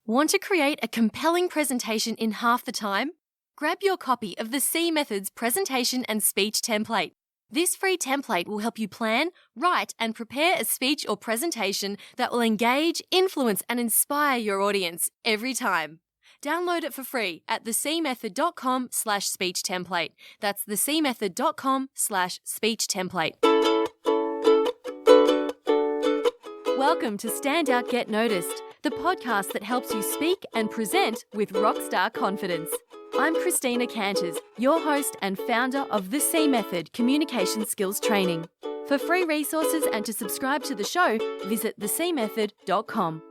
Want to create a compelling presentation in half the time? Grab your copy of the C Method's presentation and speech template. This free template will help you plan, write, and prepare a speech or presentation that will engage, influence, and inspire your audience every time. Download it for free at thecmethod.com/speech template. That's thecmethod.com/speech template. Welcome to Stand Out, Get Noticed, the podcast that helps you speak and present with rockstar confidence. I'm Christina Canters, your host and founder of the C Method Communication Skills Training. For free resources and to subscribe to the show, visit thecmethod.com.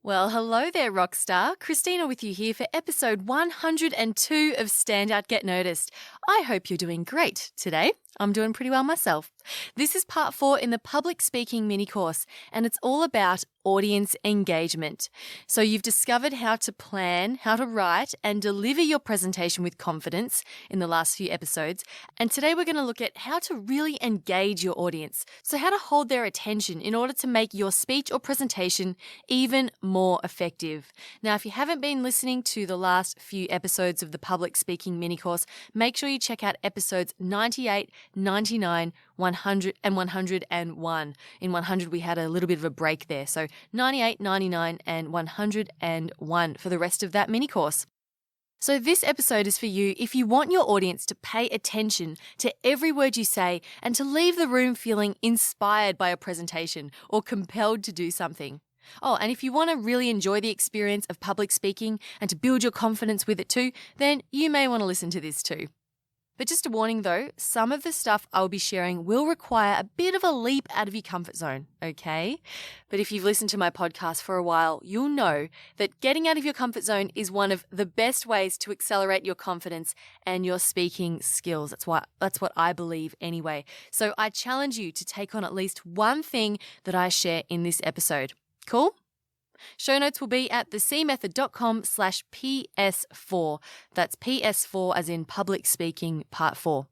Well, hello there, rockstar. Christina with you here for episode 102 of Stand Out, Get Noticed. I hope you're doing great today. I'm doing pretty well myself. This is part 4 in the public speaking mini course, and it's all about audience engagement. So you've discovered how to plan, how to write, and deliver your presentation with confidence in the last few episodes. And today we're going to look at how to really engage your audience. So how to hold their attention in order to make your speech or presentation even more effective. Now, if you haven't been listening to the last few episodes of the public speaking mini course, make sure you check out episodes 98, 99, 100 and 101. In 100 we had a little bit of a break there. So 98, 99 and 101 for the rest of that mini course. So this episode is for you if you want your audience to pay attention to every word you say and to leave the room feeling inspired by a presentation or compelled to do something. Oh, and if you want to really enjoy the experience of public speaking and to build your confidence with it too, then you may want to listen to this too. But just a warning though, some of the stuff I'll be sharing will require a bit of a leap out of your comfort zone, okay? But if you've listened to my podcast for a while, you'll know that getting out of your comfort zone is one of the best ways to accelerate your confidence and your speaking skills. That's what I believe anyway. So I challenge you to take on at least one thing that I share in this episode. Cool? Show notes will be at thecmethod.com/PS4. That's PS4 as in public speaking part 4.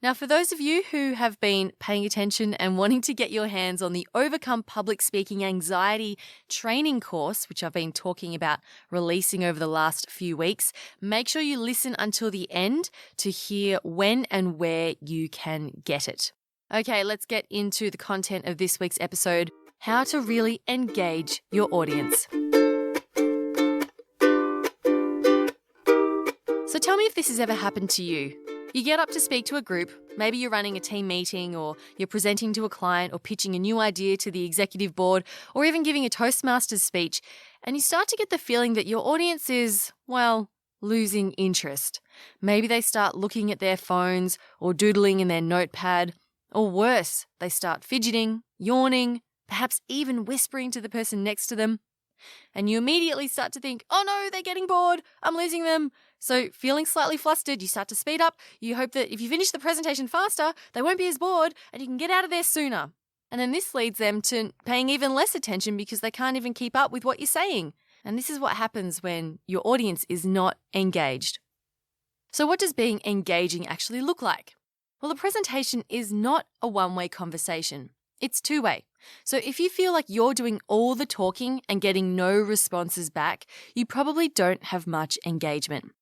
Now, for those of you who have been paying attention and wanting to get your hands on the Overcome Public Speaking Anxiety training course, which I've been talking about releasing over the last few weeks, make sure you listen until the end to hear when and where you can get it. Okay, let's get into the content of this week's episode. How to really engage your audience. So tell me if this has ever happened to you. You get up to speak to a group, maybe you're running a team meeting or you're presenting to a client or pitching a new idea to the executive board or even giving a Toastmasters speech, and you start to get the feeling that your audience is, well, losing interest. Maybe they start looking at their phones or doodling in their notepad, or worse, they start fidgeting, yawning, perhaps even whispering to the person next to them. And you immediately start to think, oh no, they're getting bored, I'm losing them. So feeling slightly flustered, you start to speed up. You hope that if you finish the presentation faster, they won't be as bored and you can get out of there sooner. And then this leads them to paying even less attention because they can't even keep up with what you're saying. And this is what happens when your audience is not engaged. So what does being engaging actually look like? Well, a presentation is not a one-way conversation. It's two-way. So if you feel like you're doing all the talking and getting no responses back, you probably don't have much engagement.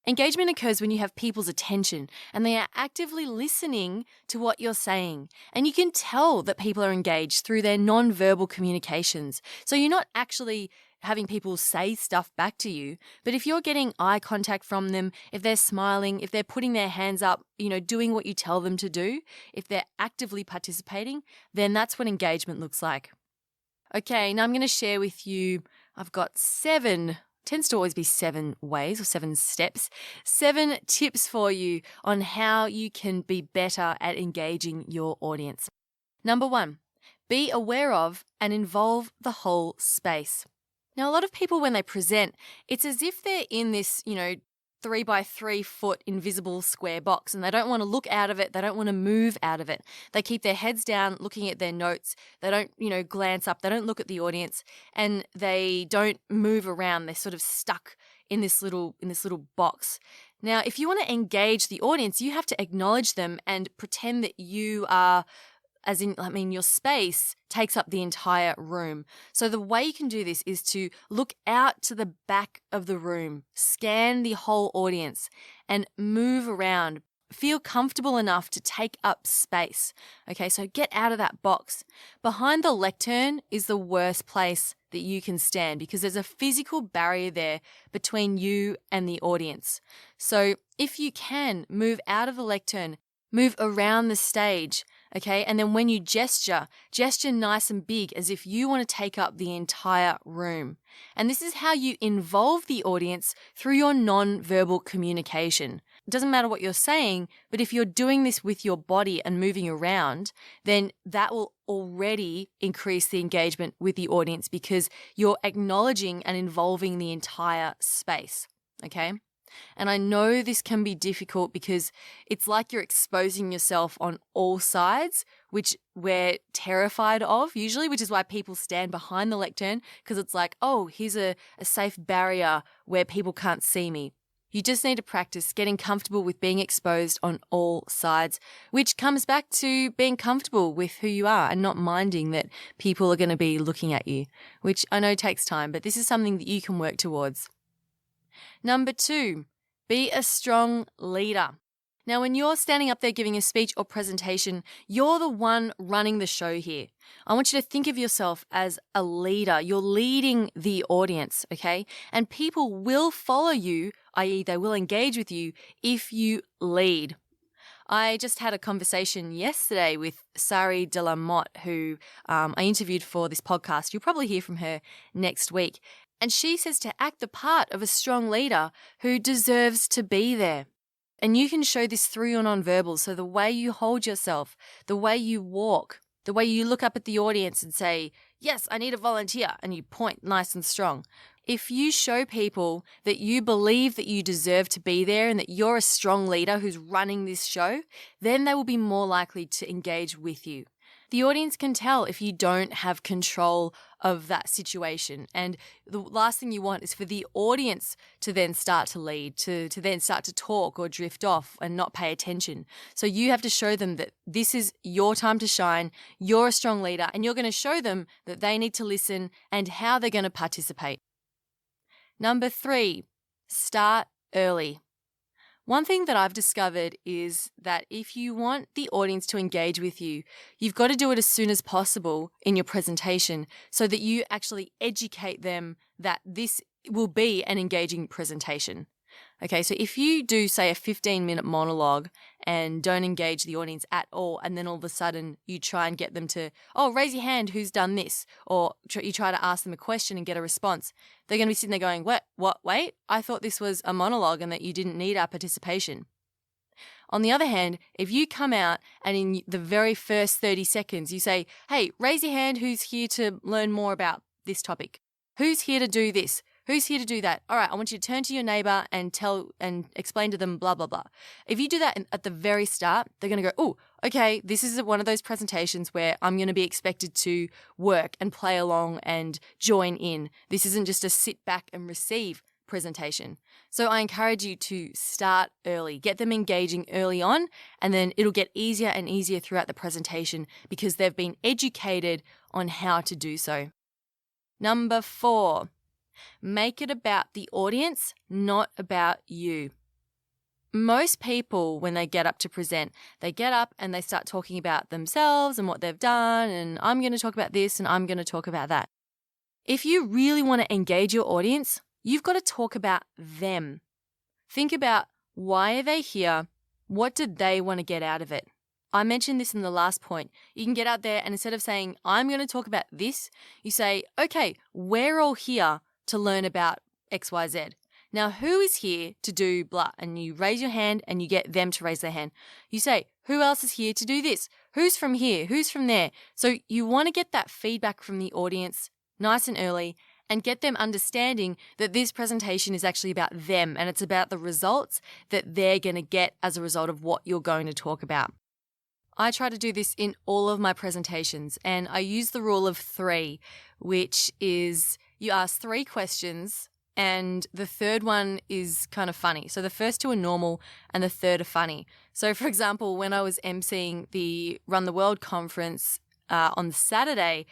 Engagement occurs when you have people's attention and they are actively listening to what you're saying. And you can tell that people are engaged through their non-verbal communications. So you're not actually having people say stuff back to you, but if you're getting eye contact from them, if they're smiling, if they're putting their hands up, doing what you tell them to do, if they're actively participating, then that's what engagement looks like. Okay, now I'm going to share with you, I've got tends to always be 7 ways or 7 steps, 7 tips for you on how you can be better at engaging your audience. Number 1, be aware of and involve the whole space. Now, a lot of people, when they present, it's as if they're in this, 3 by 3 foot invisible square box and they don't want to look out of it. They don't want to move out of it. They keep their heads down looking at their notes. They don't, glance up. They don't look at the audience and they don't move around. They're sort of stuck in this little box. Now, if you want to engage the audience, you have to acknowledge them and pretend that you are as in, your space takes up the entire room. So the way you can do this is to look out to the back of the room, scan the whole audience, and move around. Feel comfortable enough to take up space. Okay, so get out of that box. Behind the lectern is the worst place that you can stand because there's a physical barrier there between you and the audience. So if you can, move out of the lectern, move around the stage, okay? And then when you gesture nice and big as if you want to take up the entire room. And this is how you involve the audience through your non-verbal communication. It doesn't matter what you're saying, but if you're doing this with your body and moving around, then that will already increase the engagement with the audience because you're acknowledging and involving the entire space, okay? And I know this can be difficult because it's like you're exposing yourself on all sides, which we're terrified of usually, which is why people stand behind the lectern because it's like, oh, here's a safe barrier where people can't see me. You just need to practice getting comfortable with being exposed on all sides, which comes back to being comfortable with who you are and not minding that people are going to be looking at you, which I know takes time, but this is something that you can work towards. Number 2, be a strong leader. Now, when you're standing up there giving a speech or presentation, you're the one running the show here. I want you to think of yourself as a leader. You're leading the audience, okay? And people will follow you, i.e. they will engage with you if you lead. I just had a conversation yesterday with Sari de la Motte, who I interviewed for this podcast. You'll probably hear from her next week. And she says to act the part of a strong leader who deserves to be there. And you can show this through your nonverbals. So the way you hold yourself, the way you walk, the way you look up at the audience and say, yes, I need a volunteer, and you point nice and strong. If you show people that you believe that you deserve to be there and that you're a strong leader who's running this show, then they will be more likely to engage with you. The audience can tell if you don't have control of that situation. And the last thing you want is for the audience to then start to lead, to then start to talk or drift off and not pay attention. So you have to show them that this is your time to shine, you're a strong leader, and you're going to show them that they need to listen and how they're going to participate. Number 3, start early. One thing that I've discovered is that if you want the audience to engage with you, you've got to do it as soon as possible in your presentation so that you actually educate them that this will be an engaging presentation. Okay, so if you do, say, a 15-minute monologue and don't engage the audience at all, and then all of a sudden you try and get them to, oh, raise your hand, who's done this? Or you try to ask them a question and get a response, they're going to be sitting there going, what, wait, I thought this was a monologue and that you didn't need our participation. On the other hand, if you come out and in the very first 30 seconds you say, hey, raise your hand, who's here to learn more about this topic? Who's here to do this? Who's here to do that? All right, I want you to turn to your neighbor and tell and explain to them blah, blah, blah. If you do that at the very start, they're going to go, oh, okay, this is one of those presentations where I'm going to be expected to work and play along and join in. This isn't just a sit back and receive presentation. So I encourage you to start early, get them engaging early on, and then it'll get easier and easier throughout the presentation because they've been educated on how to do so. Number 4. Make it about the audience, not about you. Most people, when they get up to present, they get up and they start talking about themselves and what they've done, and I'm going to talk about this and I'm going to talk about that. If you really want to engage your audience, you've got to talk about them. Think about why are they here? What did they want to get out of it? I mentioned this in the last point. You can get out there and instead of saying, I'm going to talk about this, you say, okay, we're all here to learn about XYZ. Now, who is here to do blah? And you raise your hand and you get them to raise their hand. You say, who else is here to do this? Who's from here? Who's from there? So you want to get that feedback from the audience nice and early and get them understanding that this presentation is actually about them and it's about the results that they're going to get as a result of what you're going to talk about. I try to do this in all of my presentations and I use the rule of 3, which is you ask 3 questions And the third one is kind of funny. So the first two are normal and the third are funny. So for example, when I was emceeing the Run the World conference on Saturday,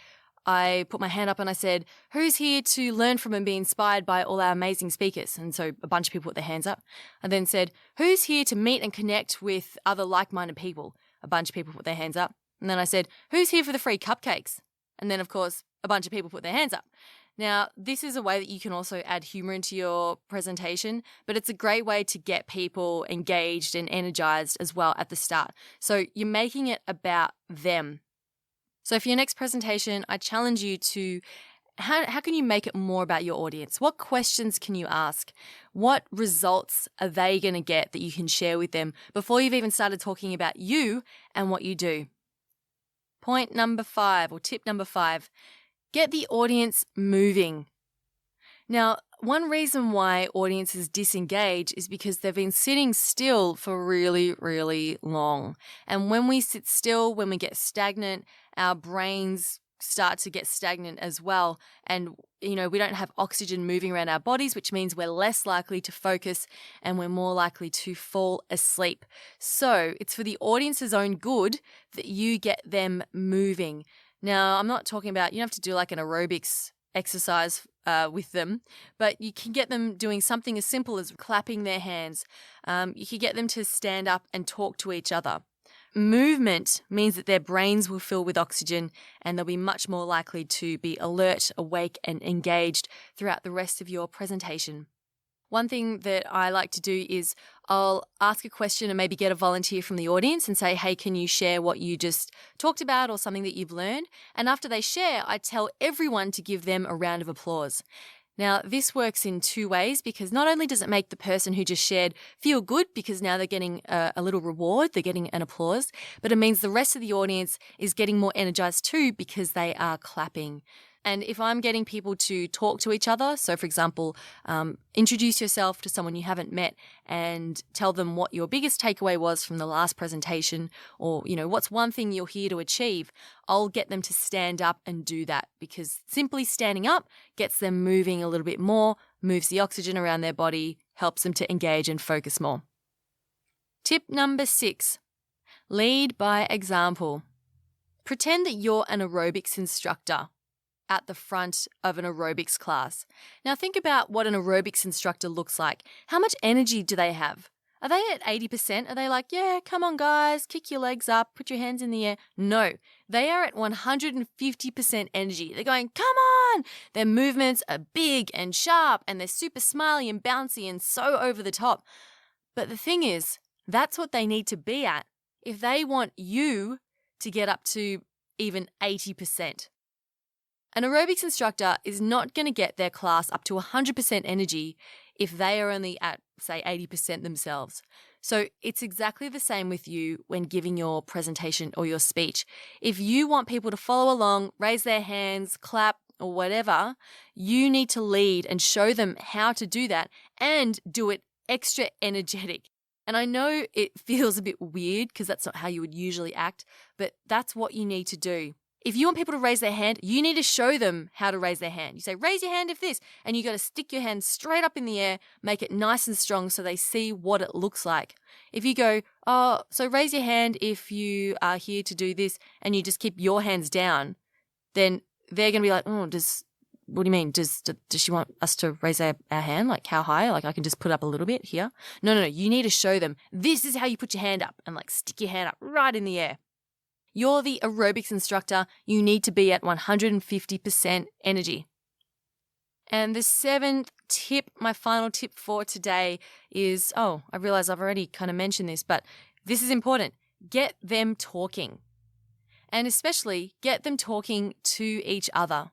I put my hand up and I said, who's here to learn from and be inspired by all our amazing speakers? And so a bunch of people put their hands up. I then said, who's here to meet and connect with other like-minded people? A bunch of people put their hands up. And then I said, who's here for the free cupcakes? And then, of course, a bunch of people put their hands up. Now, this is a way that you can also add humor into your presentation, but it's a great way to get people engaged and energized as well at the start. So you're making it about them. So for your next presentation, I challenge you to how can you make it more about your audience? What questions can you ask? What results are they going to get that you can share with them before you've even started talking about you and what you do? Point number 5, or tip number 5, get the audience moving. Now, one reason why audiences disengage is because they've been sitting still for really, really long. And when we sit still, when we get stagnant, our brains start to get stagnant as well. And, we don't have oxygen moving around our bodies, which means we're less likely to focus and we're more likely to fall asleep. So it's for the audience's own good that you get them moving. Now, I'm not talking about, you don't have to do like an aerobics exercise with them, but you can get them doing something as simple as clapping their hands. You can get them to stand up and talk to each other. Movement means that their brains will fill with oxygen and they'll be much more likely to be alert, awake, and engaged throughout the rest of your presentation. One thing that I like to do is I'll ask a question and maybe get a volunteer from the audience and say, hey, can you share what you just talked about or something that you've learned? And after they share, I tell everyone to give them a round of applause. Now, this works in 2 ways because not only does it make the person who just shared feel good because now they're getting a little reward, they're getting an applause, but it means the rest of the audience is getting more energized too because they are clapping. And if I'm getting people to talk to each other, so for example, introduce yourself to someone you haven't met and tell them what your biggest takeaway was from the last presentation, or, what's one thing you're here to achieve, I'll get them to stand up and do that because simply standing up gets them moving a little bit more, moves the oxygen around their body, helps them to engage and focus more. Tip number 6, lead by example. Pretend that you're an aerobics instructor at the front of an aerobics class. Now think about what an aerobics instructor looks like. How much energy do they have? Are they at 80%? Are they like, yeah, come on guys, kick your legs up, put your hands in the air? No, they are at 150% energy. They're going, come on! Their movements are big and sharp and they're super smiley and bouncy and so over the top. But the thing is, that's what they need to be at if they want you to get up to even 80%. An aerobics instructor is not going to get their class up to 100% energy if they are only at, say, 80% themselves. So it's exactly the same with you when giving your presentation or your speech. If you want people to follow along, raise their hands, clap, or whatever, you need to lead and show them how to do that and do it extra energetic. And I know it feels a bit weird because that's not how you would usually act, but that's what you need to do. If you want people to raise their hand, you need to show them how to raise their hand. You say, raise your hand if this, and you got to stick your hand straight up in the air, make it nice and strong so they see what it looks like. If you go, so raise your hand if you are here to do this, and you just keep your hands down, then they're going to be like, what do you mean? Does she want us to raise our hand? Like how high? Like I can just put up a little bit here? No. You need to show them this is how you put your hand up and like stick your hand up right in the air. You're the aerobics instructor. You need to be at 150% energy. And the 7th tip, my final tip for today is, I realize I've already kind of mentioned this, but this is important. Get them talking. And especially get them talking to each other.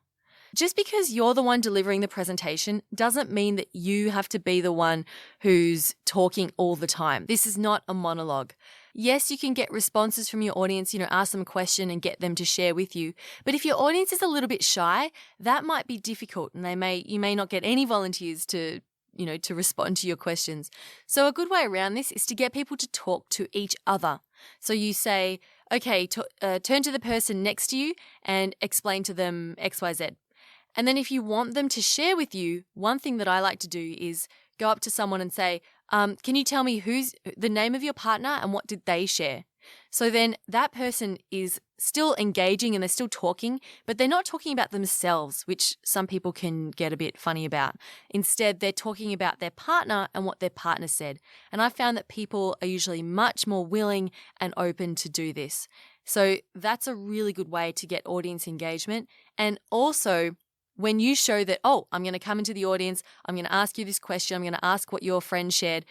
Just because you're the one delivering the presentation doesn't mean that you have to be the one who's talking all the time. This is not a monologue. Yes, you can get responses from your audience, ask them a question and get them to share with you. But if your audience is a little bit shy, that might be difficult and you may not get any volunteers to respond to your questions. So a good way around this is to get people to talk to each other. So you say, okay, turn to the person next to you and explain to them X, Y, Z. And then if you want them to share with you, one thing that I like to do is go up to someone and say, can you tell me who's the name of your partner and what did they share? So then that person is still engaging and they're still talking, but they're not talking about themselves, which some people can get a bit funny about. Instead, they're talking about their partner and what their partner said. And I found that people are usually much more willing and open to do this. So that's a really good way to get audience engagement. And also, when you show that, oh, I'm going to come into the audience, I'm going to ask you this question, I'm going to ask what your friend shared,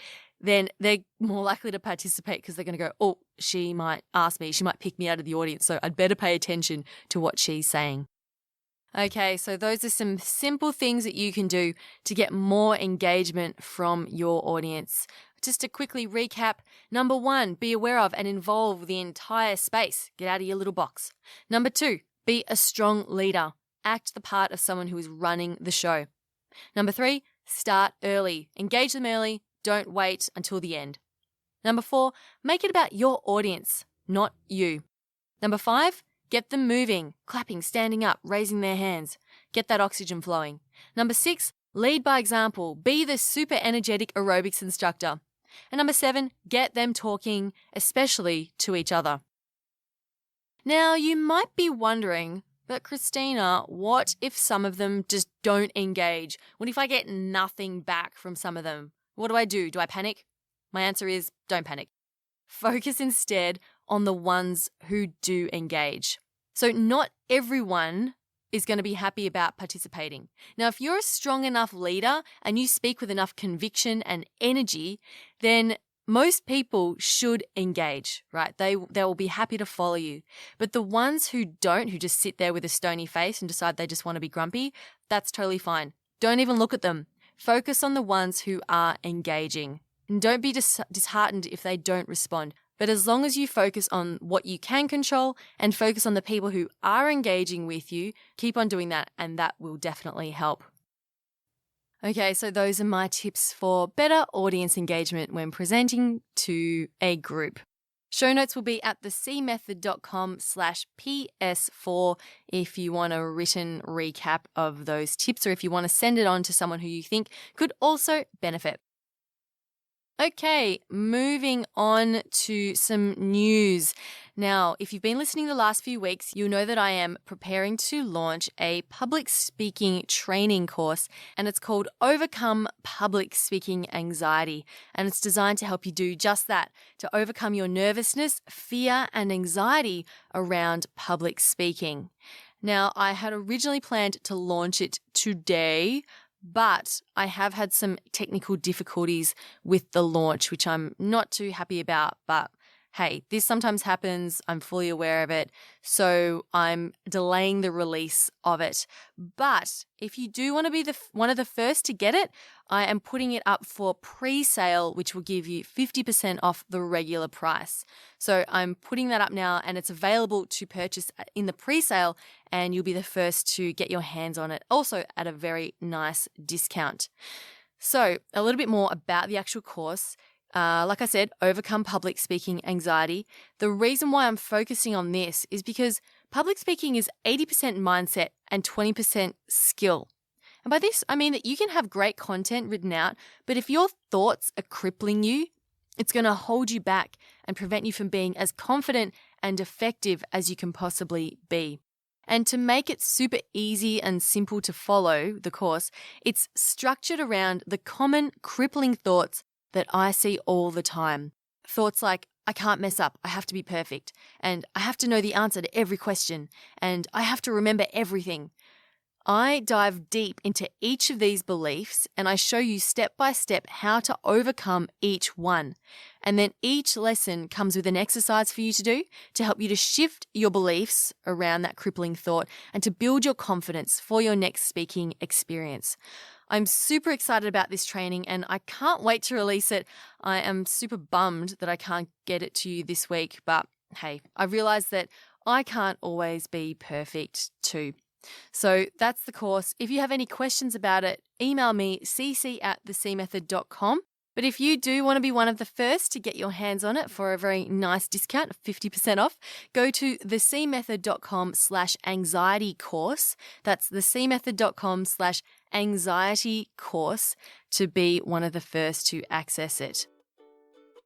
then they're more likely to participate because they're going to go, oh, she might ask me, she might pick me out of the audience, so I'd better pay attention to what she's saying. Okay, so those are some simple things that you can do to get more engagement from your audience. Just to quickly recap, number 1, be aware of and involve the entire space. Get out of your little box. Number 2, be a strong leader. Act the part of someone who is running the show. Number 3, start early. Engage them early. Don't wait until the end. Number 4, make it about your audience, not you. Number 5, get them moving, clapping, standing up, raising their hands. Get that oxygen flowing. Number 6, lead by example. Be the super energetic aerobics instructor. And number 7, get them talking, especially to each other. Now, you might be wondering, but Christina, what if some of them just don't engage? What if I get nothing back from some of them? What do? Do I panic? My answer is don't panic. Focus instead on the ones who do engage. So not everyone is going to be happy about participating. Now, if you're a strong enough leader and you speak with enough conviction and energy, then most people should engage, right? They will be happy to follow you. But the ones who don't, who just sit there with a stony face and decide they just want to be grumpy, that's totally fine. Don't even look at them. Focus on the ones who are engaging. And don't be disheartened if they don't respond. But as long as you focus on what you can control and focus on the people who are engaging with you, keep on doing that, and that will definitely help. Okay, so those are my tips for better audience engagement when presenting to a group. Show notes will be at thecmethod.com/PS4 if you want a written recap of those tips or if you want to send it on to someone who you think could also benefit. Okay, moving on to some news. Now, if you've been listening the last few weeks, you'll know that I am preparing to launch a public speaking training course, and it's called Overcome Public Speaking Anxiety. And it's designed to help you do just that, to overcome your nervousness, fear, and anxiety around public speaking. Now, I had originally planned to launch it today, but I have had some technical difficulties with the launch, which I'm not too happy about. But hey, this sometimes happens. I'm fully aware of it. So I'm delaying the release of it. But if you do want to be one of the first to get it, I am putting it up for pre-sale, which will give you 50% off the regular price. So I'm putting that up now, and it's available to purchase in the pre-sale, and you'll be the first to get your hands on it, also at a very nice discount. So a little bit more about the actual course. Like I said, Overcome Public Speaking Anxiety. The reason why I'm focusing on this is because public speaking is 80% mindset and 20% skill. And by this, I mean that you can have great content written out, but if your thoughts are crippling you, it's going to hold you back and prevent you from being as confident and effective as you can possibly be. And to make it super easy and simple to follow the course, it's structured around the common crippling thoughts that I see all the time. Thoughts like, I can't mess up, I have to be perfect, and I have to know the answer to every question, and I have to remember everything. I dive deep into each of these beliefs and I show you step by step how to overcome each one. And then each lesson comes with an exercise for you to do to help you to shift your beliefs around that crippling thought and to build your confidence for your next speaking experience. I'm super excited about this training and I can't wait to release it. I am super bummed that I can't get it to you this week, but hey, I realize that I can't always be perfect too. So that's the course. If you have any questions about it, email me cc@thecmethod.com. But But if you do want to be one of the first to get your hands on it for a very nice discount of 50% off, go to thecmethod.com/anxiety course. That's thecmethod.com/anxiety course to be one of the first to access it.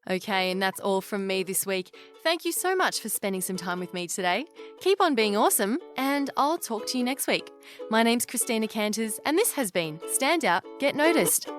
Okay, and that's all from me this week. Thank you so much for spending some time with me today. Keep on being awesome, and I'll talk to you next week. My name's Christina Canters, and this has been Stand Out, Get Noticed.